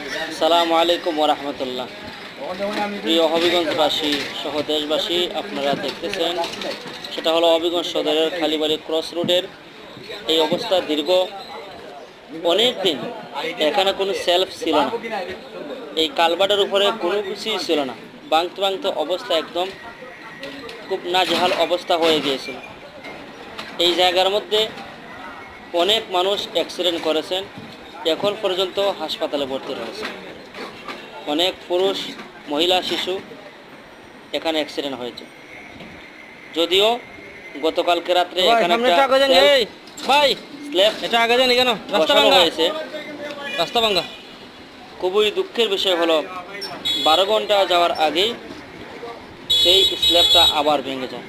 আসসালামু আলাইকুম ওয়া রাহমাতুল্লাহ। প্রিয় হবিগঞ্জবাসী সহ দেশবাসী, আপনারা দেখতেছেন সেটা হলো হবিগঞ্জ সদরের খালিবাড়ি ক্রস রোডের এই অবস্থা। দীর্ঘ অনেক দিন এখানে কোনো সেলফ ছিল না, এই কালভার্টের উপরে কোনো কিছুই ছিল না। ভাঙতে ভাঙতে অবস্থা একদম খুব নাজেহাল অবস্থা হয়ে গিয়েছিল। এই জায়গার মধ্যে অনেক মানুষ অ্যাক্সিডেন্ট করেছেন, এখন পর্যন্ত হাসপাতালে ভর্তি রয়েছে। অনেক পুরুষ, মহিলা, শিশু এখানে অ্যাক্সিডেন্ট হয়েছে। যদিও গতকালকে রাত্রে এখানে বসানো হয়েছে। রাস্তা ভাঙ্গা। খুবই দুঃখের বিষয় হলো 12 ঘন্টা যাওয়ার আগেই সেই স্ল্যাবটা আবার ভেঙে যায়।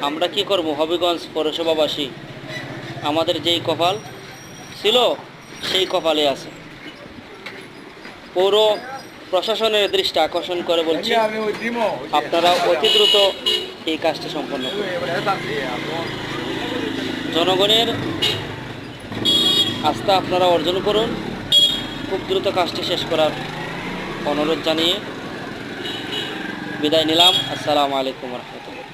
আমরা কি করব? হবিগঞ্জ পৌরসভাবাসী আমাদের যেই কপাল ছিল সেই কপালে আছে। পৌর প্রশাসনের দৃষ্টি আকর্ষণ করে বলছি, আপনারা অতি দ্রুত এই কাজটি সম্পন্ন করুন। জনগণের আস্থা আপনারা অর্জন করুন। খুব দ্রুত কাজটি শেষ করার অনুরোধ জানিয়ে বিদায় নিলাম। আসসালামু আলাইকুম রহমতুল্লাহ।